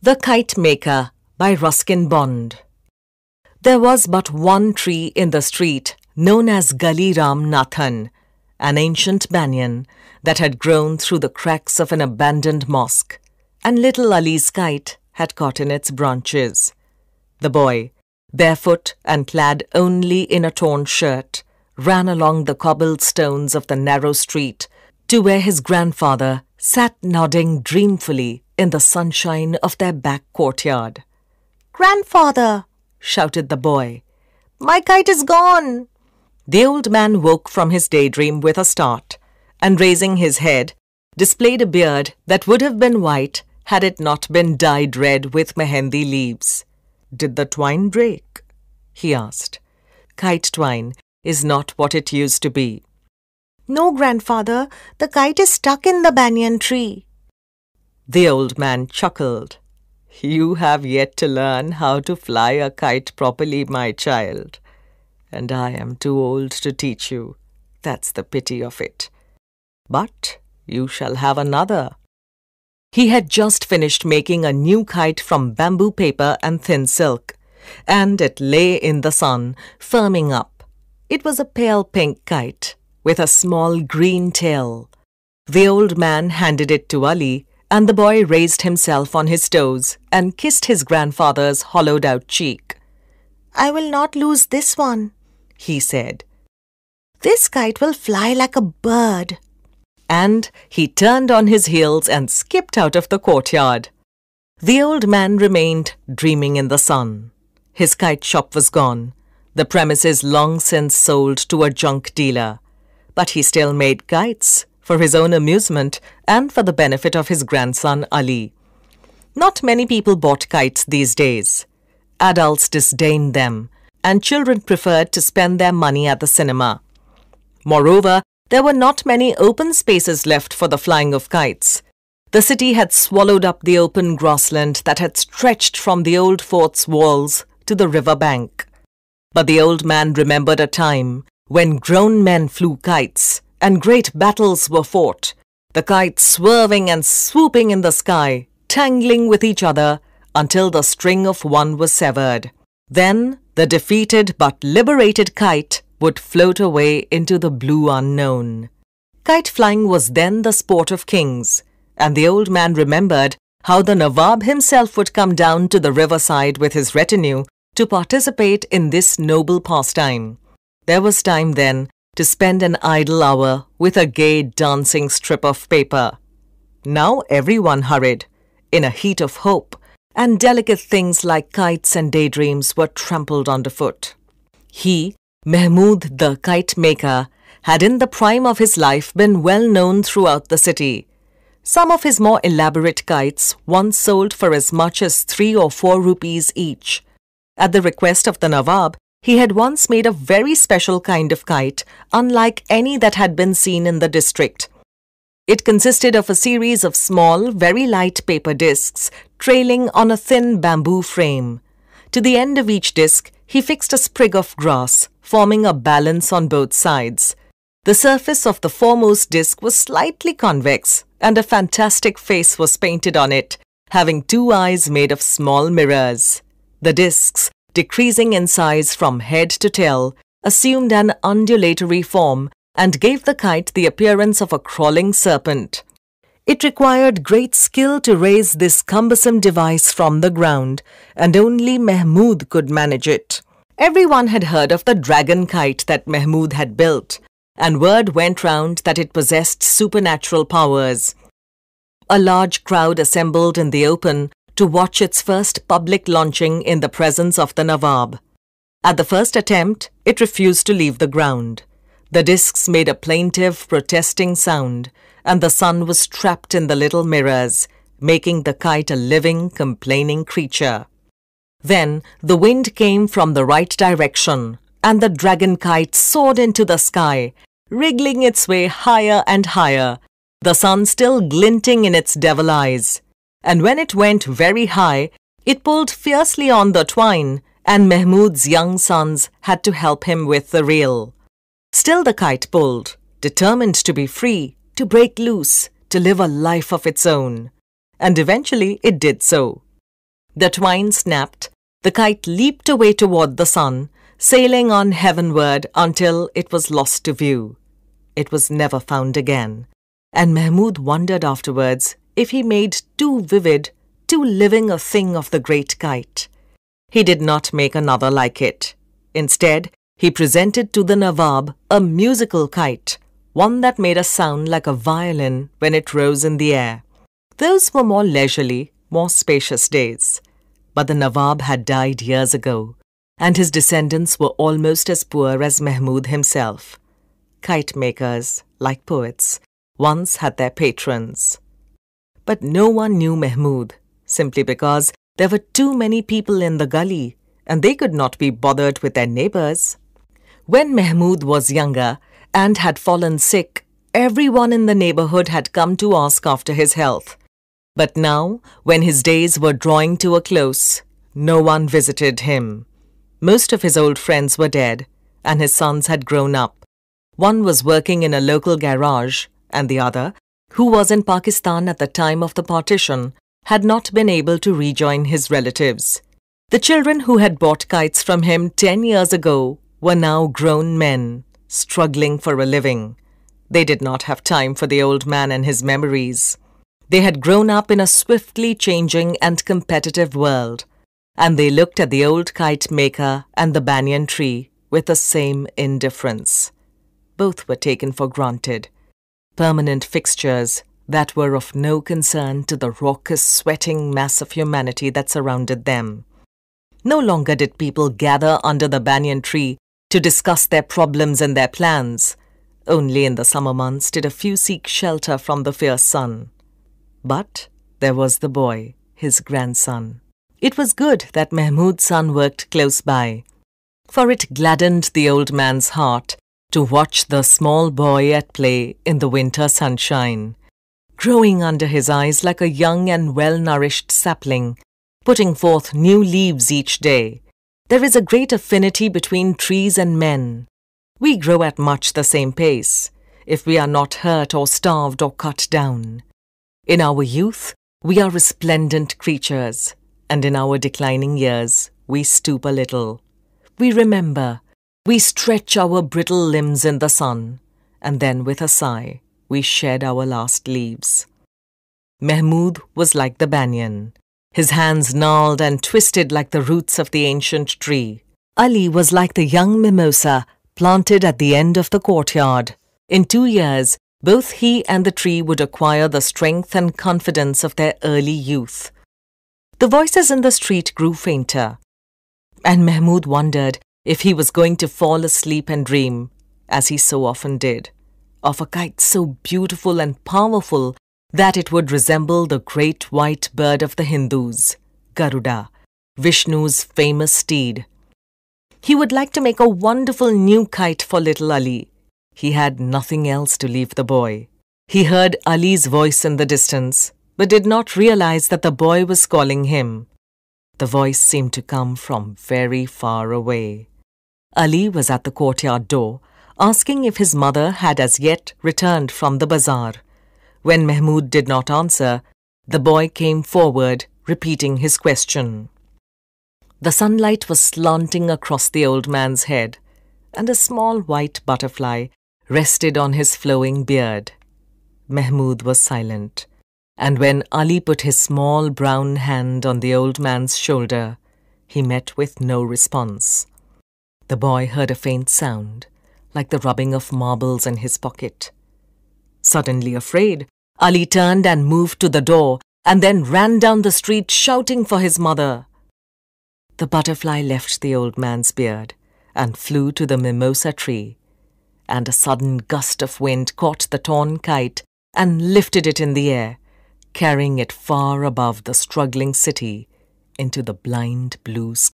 The Kitemaker by Ruskin Bond. There was but one tree in the street known as Gully Ram Nathan, an ancient banyan that had grown through the cracks of an abandoned mosque, and little Ali's kite had caught in its branches. The boy, barefoot and clad only in a torn shirt, ran along the cobbled stones of the narrow street to where his grandfather sat nodding dreamfully in the sunshine of their back courtyard. "Grandfather!" shouted the boy. "My kite is gone!" The old man woke from his daydream with a start, and raising his head, displayed a beard that would have been white had it not been dyed red with mehendi leaves. "Did the twine break?" he asked. "Kite twine is not what it used to be." "No, grandfather, the kite is stuck in the banyan tree." The old man chuckled. "You have yet to learn how to fly a kite properly, my child. And I am too old to teach you. That's the pity of it. But you shall have another." He had just finished making a new kite from bamboo paper and thin silk, and it lay in the sun, firming up. It was a pale pink kite with a small green tail. The old man handed it to Ali, and the boy raised himself on his toes and kissed his grandfather's hollowed-out cheek. "I will not lose this one," he said. "This kite will fly like a bird." And he turned on his heels and skipped out of the courtyard. The old man remained dreaming in the sun. His kite shop was gone, the premises long since sold to a junk dealer. But he still made kites, for his own amusement and for the benefit of his grandson Ali. Not many people bought kites these days. Adults disdained them, and children preferred to spend their money at the cinema. Moreover, there were not many open spaces left for the flying of kites. The city had swallowed up the open grassland that had stretched from the old fort's walls to the river bank. But the old man remembered a time when grown men flew kites and great battles were fought, the kites swerving and swooping in the sky, tangling with each other until the string of one was severed. Then the defeated but liberated kite would float away into the blue unknown. Kite flying was then the sport of kings, and the old man remembered how the Nawab himself would come down to the riverside with his retinue to participate in this noble pastime. There was time then to spend an idle hour with a gay dancing strip of paper. Now everyone hurried, in a heat of hope, and delicate things like kites and daydreams were trampled underfoot. He, Mahmud the Kitemaker, had in the prime of his life been well known throughout the city. Some of his more elaborate kites once sold for as much as 3 or 4 rupees each. At the request of the Nawab, he had once made a very special kind of kite, unlike any that had been seen in the district. It consisted of a series of small, very light paper discs trailing on a thin bamboo frame. To the end of each disc, he fixed a sprig of grass, forming a balance on both sides. The surface of the foremost disc was slightly convex, and a fantastic face was painted on it, having 2 eyes made of small mirrors. The discs, decreasing in size from head to tail, assumed an undulatory form and gave the kite the appearance of a crawling serpent. It required great skill to raise this cumbersome device from the ground, and only Mahmud could manage it. Everyone had heard of the dragon kite that Mahmud had built, and word went round that it possessed supernatural powers. A large crowd assembled in the open to watch its first public launching in the presence of the Nawab. At the first attempt, it refused to leave the ground. The discs made a plaintive, protesting sound, and the sun was trapped in the little mirrors, making the kite a living, complaining creature. Then the wind came from the right direction, and the dragon kite soared into the sky, wriggling its way higher and higher, the sun still glinting in its devil eyes. And when it went very high, it pulled fiercely on the twine, and Mahmud's young sons had to help him with the reel. Still the kite pulled, determined to be free, to break loose, to live a life of its own. And eventually it did so. The twine snapped, the kite leaped away toward the sun, sailing on heavenward until it was lost to view. It was never found again, and Mahmud wondered afterwards if he made too vivid, too living a thing of the great kite. He did not make another like it. Instead, he presented to the Nawab a musical kite, one that made a sound like a violin when it rose in the air. Those were more leisurely, more spacious days. But the Nawab had died years ago, and his descendants were almost as poor as Mahmud himself. Kite makers, like poets, once had their patrons. But no one knew Mahmud, simply because there were too many people in the gully, and they could not be bothered with their neighbors. When Mahmud was younger and had fallen sick, everyone in the neighborhood had come to ask after his health. But now, when his days were drawing to a close, no one visited him. Most of his old friends were dead, and his sons had grown up. One was working in a local garage, and the other, who was in Pakistan at the time of the partition, had not been able to rejoin his relatives. The children who had bought kites from him 10 years ago were now grown men, struggling for a living. They did not have time for the old man and his memories. They had grown up in a swiftly changing and competitive world, and they looked at the old kite maker and the banyan tree with the same indifference. Both were taken for granted, permanent fixtures that were of no concern to the raucous, sweating mass of humanity that surrounded them. No longer did people gather under the banyan tree to discuss their problems and their plans. Only in the summer months did a few seek shelter from the fierce sun. But there was the boy, his grandson. It was good that Mahmud's son worked close by, for it gladdened the old man's heart to watch the small boy at play in the winter sunshine, growing under his eyes like a young and well-nourished sapling, putting forth new leaves each day. There is a great affinity between trees and men. We grow at much the same pace, if we are not hurt or starved or cut down. In our youth, we are resplendent creatures, and in our declining years, we stoop a little. We remember, we stretch our brittle limbs in the sun, and then with a sigh, we shed our last leaves. Mahmud was like the banyan, his hands gnarled and twisted like the roots of the ancient tree. Ali was like the young mimosa planted at the end of the courtyard. In 2 years, both he and the tree would acquire the strength and confidence of their early youth. The voices in the street grew fainter, and Mahmud wondered if he was going to fall asleep and dream, as he so often did, of a kite so beautiful and powerful that it would resemble the great white bird of the Hindus, Garuda, Vishnu's famous steed. He would like to make a wonderful new kite for little Ali. He had nothing else to leave the boy. He heard Ali's voice in the distance, but did not realize that the boy was calling him. The voice seemed to come from very far away. Ali was at the courtyard door, asking if his mother had as yet returned from the bazaar. When Mahmud did not answer, the boy came forward, repeating his question. The sunlight was slanting across the old man's head, and a small white butterfly rested on his flowing beard. Mahmud was silent, and when Ali put his small brown hand on the old man's shoulder, he met with no response. The boy heard a faint sound, like the rubbing of marbles in his pocket. Suddenly afraid, Ali turned and moved to the door, and then ran down the street shouting for his mother. The butterfly left the old man's beard and flew to the mimosa tree, and a sudden gust of wind caught the torn kite and lifted it in the air, carrying it far above the struggling city into the blind blue sky.